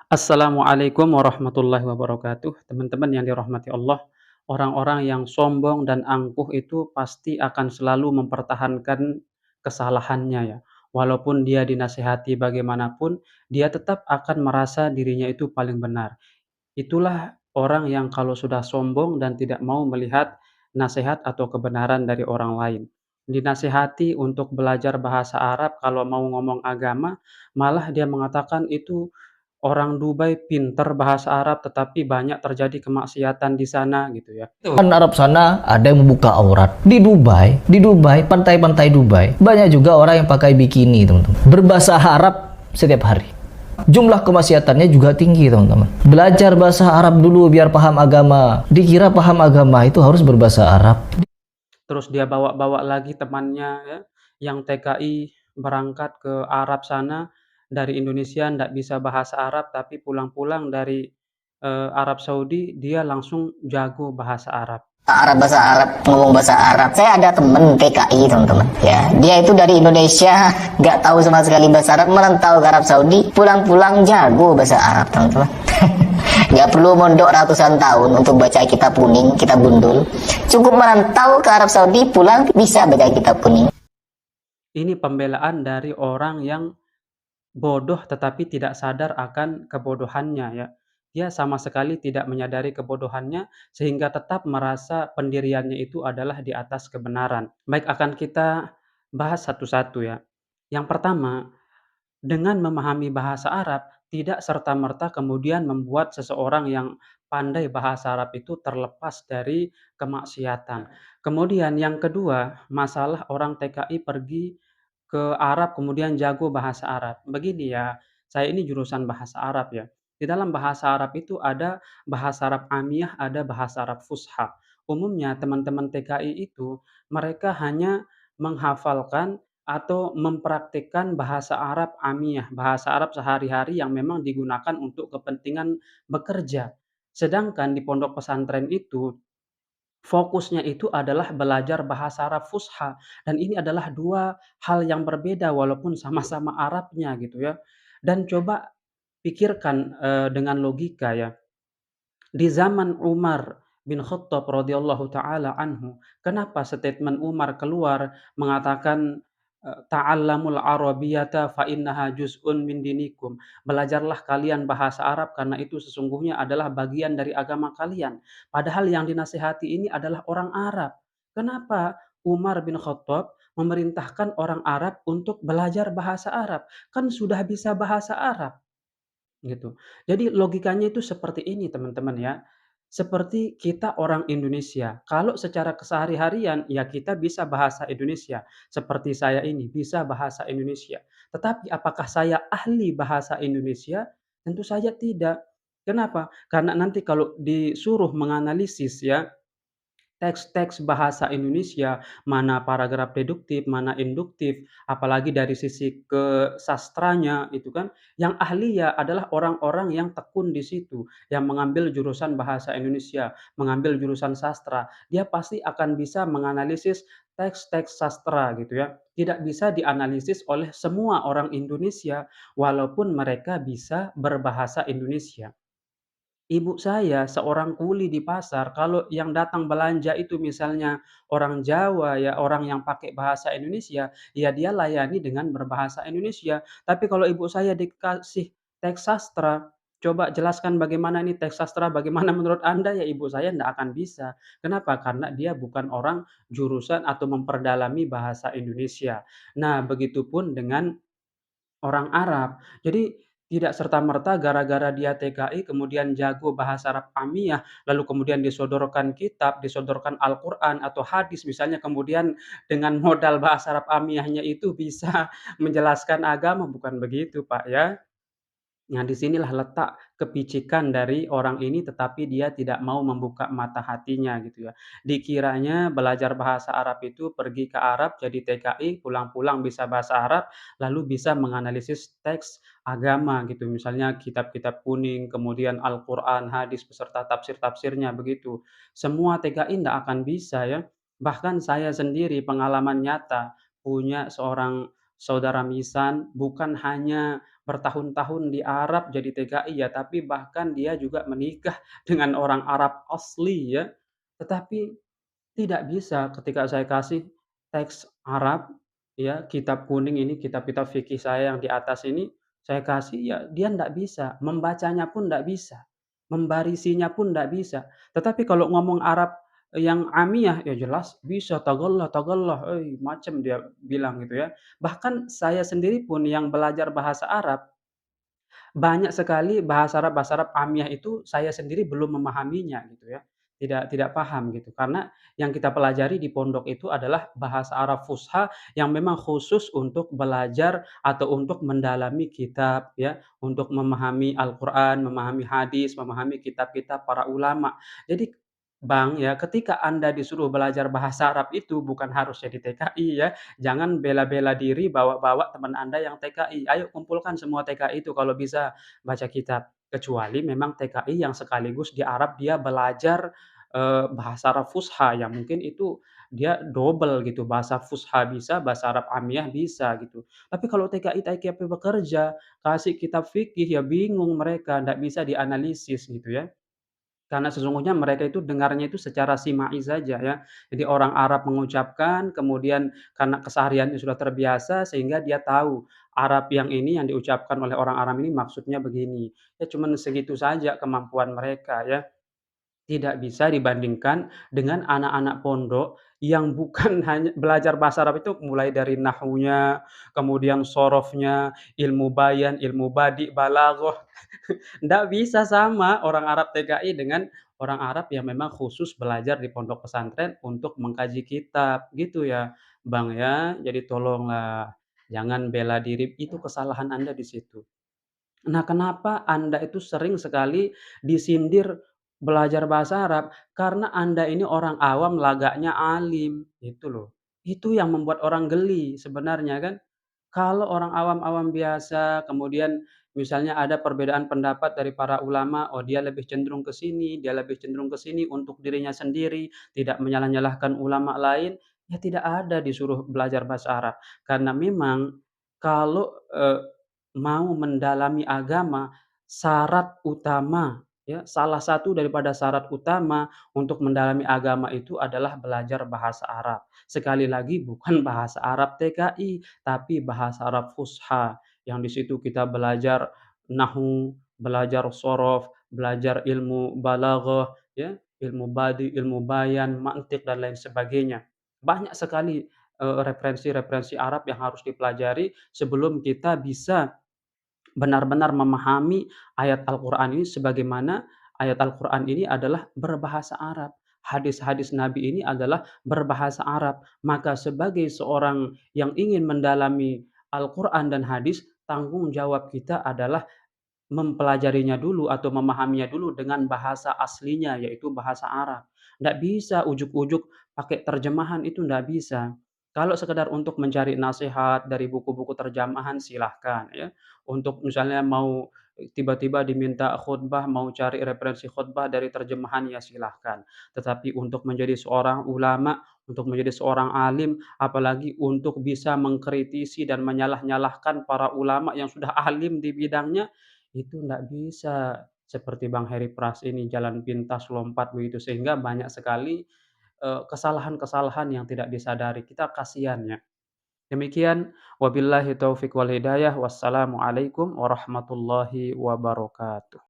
Assalamualaikum warahmatullahi wabarakatuh. Teman-teman yang dirahmati Allah, orang-orang yang sombong dan angkuh itu pasti akan selalu mempertahankan kesalahannya ya. Walaupun dia dinasehati bagaimanapun, dia tetap akan merasa dirinya itu paling benar. Itulah orang yang kalau sudah sombong dan tidak mau melihat nasihat atau kebenaran dari orang lain. Dinasehati untuk belajar bahasa Arab kalau mau ngomong agama, malah dia mengatakan itu orang Dubai pinter bahasa Arab tetapi banyak terjadi kemaksiatan di sana gitu ya. Kan Arab sana ada yang membuka aurat. Di Dubai, pantai-pantai Dubai, banyak juga orang yang pakai bikini, teman-teman. Berbahasa Arab setiap hari. Jumlah kemaksiatannya juga tinggi, teman-teman. Belajar bahasa Arab dulu biar paham agama. Dikira paham agama itu harus berbahasa Arab. Terus dia bawa-bawa lagi temannya ya, yang TKI berangkat ke Arab sana dari Indonesia ndak bisa bahasa Arab tapi pulang-pulang dari, Arab Saudi dia langsung jago bahasa Arab. Arab bahasa Arab, ngomong bahasa Arab. Saya ada temen TKI, teman-teman, ya, dia itu dari Indonesia nggak tahu sama sekali bahasa Arab, merantau ke Arab Saudi, pulang-pulang jago bahasa Arab, teman-teman. Nggak perlu mondok ratusan tahun untuk baca kitab kuning, kitab gundul, cukup merantau ke Arab Saudi, pulang bisa baca kitab kuning. Ini pembelaan dari orang yang bodoh tetapi tidak sadar akan kebodohannya ya. Dia sama sekali tidak menyadari kebodohannya sehingga tetap merasa pendiriannya itu adalah di atas kebenaran. Baik, akan kita bahas satu-satu ya. Yang pertama, dengan memahami bahasa Arab tidak serta-merta kemudian membuat seseorang yang pandai bahasa Arab itu terlepas dari kemaksiatan. Kemudian yang kedua, masalah orang TKI pergi ke Arab kemudian jago bahasa Arab. Begini ya, saya ini jurusan bahasa Arab ya. Di dalam bahasa Arab itu ada bahasa Arab amiyah, ada bahasa Arab fusha. Umumnya teman-teman TKI itu mereka hanya menghafalkan atau mempraktikkan bahasa Arab amiyah, bahasa Arab sehari-hari yang memang digunakan untuk kepentingan bekerja. Sedangkan di pondok pesantren itu fokusnya itu adalah belajar bahasa Arab fusha dan ini adalah 2 hal yang berbeda walaupun sama-sama Arabnya gitu ya. Dan coba pikirkan, dengan logika ya, di zaman Umar bin Khattab radhiyallahu taala anhu, kenapa statement Umar keluar mengatakan, "Ta'allamul arabiyyata fa innaha juz'un min dinikum." Belajarlah kalian bahasa Arab karena itu sesungguhnya adalah bagian dari agama kalian. Padahal yang dinasihati ini adalah orang Arab. Kenapa Umar bin Khattab memerintahkan orang Arab untuk belajar bahasa Arab? Kan sudah bisa bahasa Arab. Gitu. Jadi logikanya itu seperti ini teman-teman ya. Seperti kita orang Indonesia, kalau secara kesehari-harian ya kita bisa bahasa Indonesia. Seperti saya ini bisa bahasa Indonesia. Tetapi apakah saya ahli bahasa Indonesia? Tentu saja tidak. Kenapa? Karena nanti kalau disuruh menganalisis ya, teks-teks bahasa Indonesia, mana paragraf deduktif, mana induktif, apalagi dari sisi kesastranya itu kan, yang ahli ya adalah orang-orang yang tekun di situ, yang mengambil jurusan bahasa Indonesia, mengambil jurusan sastra. Dia pasti akan bisa menganalisis teks-teks sastra gitu ya. Tidak bisa dianalisis oleh semua orang Indonesia, walaupun mereka bisa berbahasa Indonesia. Ibu saya seorang kuli di pasar, kalau yang datang belanja itu misalnya orang Jawa ya, orang yang pakai bahasa Indonesia, ya dia layani dengan berbahasa Indonesia. Tapi kalau ibu saya dikasih teks sastra, "Coba jelaskan bagaimana ini teks sastra, bagaimana menurut Anda?" Ya ibu saya ndak akan bisa. Kenapa? Karena dia bukan orang jurusan atau memperdalami bahasa Indonesia. Nah, begitupun dengan orang Arab. Jadi tidak serta-merta gara-gara dia TKI kemudian jago bahasa Arab amiyah, lalu kemudian disodorkan kitab, disodorkan Al-Qur'an atau hadis misalnya, kemudian dengan modal bahasa Arab amiyahnya itu bisa menjelaskan agama, bukan begitu, Pak, ya. Nah, di sinilah letak kepicikan dari orang ini, tetapi dia tidak mau membuka mata hatinya gitu ya. Dikiranya belajar bahasa Arab itu pergi ke Arab jadi TKI, pulang-pulang bisa bahasa Arab, lalu bisa menganalisis teks agama gitu. Misalnya kitab-kitab kuning, kemudian Al-Qur'an, hadis beserta tafsir-tafsirnya begitu. Semua TKI ndak akan bisa ya. Bahkan saya sendiri pengalaman nyata punya seorang saudara misan bukan hanya bertahun-tahun di Arab jadi TKI ya, tapi bahkan dia juga menikah dengan orang Arab asli ya. Tetapi tidak bisa ketika saya kasih teks Arab, ya, kitab kuning ini, kitab-kitab fikih saya yang di atas ini, saya kasih, ya dia ndak bisa, membacanya pun ndak bisa, membarisinya pun ndak bisa. Tetapi kalau ngomong Arab yang amiyah, ya jelas bisa, "Taghallah taghallah," macem dia bilang gitu ya. Bahkan saya sendiri pun yang belajar bahasa Arab, banyak sekali bahasa Arab amiyah itu saya sendiri belum memahaminya gitu ya, tidak paham gitu. Karena yang kita pelajari di pondok itu adalah bahasa Arab fusha yang memang khusus untuk belajar atau untuk mendalami kitab ya, untuk memahami Al-Qur'an, memahami hadis, memahami kitab-kitab para ulama. Jadi Bang, ya ketika Anda disuruh belajar bahasa Arab itu bukan harus jadi TKI ya, jangan bela-bela diri bawa-bawa teman Anda yang TKI, ayo kumpulkan semua TKI itu kalau bisa baca kitab. Kecuali memang TKI yang sekaligus di Arab dia belajar, bahasa Arab fusha yang mungkin itu dia double gitu, bahasa fusha bisa, bahasa Arab amiyah bisa gitu. Tapi kalau TKI bekerja, kasih kitab fikih ya bingung mereka, ndak bisa dianalisis gitu ya. Karena sesungguhnya mereka itu dengarnya itu secara simai saja ya. Jadi orang Arab mengucapkan, kemudian karena kesehariannya sudah terbiasa sehingga dia tahu Arab yang ini yang diucapkan oleh orang Arab ini maksudnya begini. Ya cuman segitu saja kemampuan mereka ya. Tidak bisa dibandingkan dengan anak-anak pondok yang bukan hanya belajar bahasa Arab itu mulai dari nahwunya, kemudian sorofnya, ilmu bayan, ilmu badi', balaghah. Nggak bisa sama orang Arab TKI dengan orang Arab yang memang khusus belajar di pondok pesantren untuk mengkaji kitab, gitu ya, Bang, ya. Jadi tolonglah jangan bela diri, itu kesalahan Anda di situ. Nah, kenapa Anda itu sering sekali disindir belajar bahasa Arab? Karena Anda ini orang awam lagaknya alim, itu loh. Itu yang membuat orang geli sebenarnya kan. Kalau orang awam-awam biasa, kemudian misalnya ada perbedaan pendapat dari para ulama, oh dia lebih cenderung ke sini, dia lebih cenderung ke sini untuk dirinya sendiri, tidak menyalah-nyalahkan ulama lain, ya tidak ada disuruh belajar bahasa Arab. Karena memang kalau, mau mendalami agama, syarat utama, ya, salah satu daripada syarat utama untuk mendalami agama itu adalah belajar bahasa Arab. Sekali lagi bukan bahasa Arab TKI, tapi bahasa Arab fusha, yang di situ kita belajar nahwu, belajar shorof, belajar ilmu balaghah, ya, ilmu badi', ilmu bayan, mantiq, dan lain sebagainya. Banyak sekali, referensi-referensi Arab yang harus dipelajari sebelum kita bisa benar-benar memahami ayat Al-Qur'an ini sebagaimana ayat Al-Qur'an ini adalah berbahasa Arab. Hadis-hadis Nabi ini adalah berbahasa Arab. Maka sebagai seorang yang ingin mendalami Al-Qur'an dan hadis, tanggung jawab kita adalah mempelajarinya dulu atau memahaminya dulu dengan bahasa aslinya, yaitu bahasa Arab. Ndak bisa ujug-ujug pakai terjemahan, itu ndak bisa. Kalau sekedar untuk mencari nasihat dari buku-buku terjemahan silahkan ya. Untuk misalnya mau tiba-tiba diminta khutbah, mau cari referensi khutbah dari terjemahan, ya silahkan. Tetapi untuk menjadi seorang ulama, untuk menjadi seorang alim, apalagi untuk bisa mengkritisi dan menyalah-nyalahkan para ulama yang sudah alim di bidangnya, itu ndak bisa seperti Bang Heri Pras ini jalan pintas lompat begitu, sehingga banyak sekali, kesalahan-kesalahan yang tidak disadari, kita kasihan ya. Demikian, wabillahi taufik wal hidayah, wassalamu alaikum warahmatullahi wabarakatuh.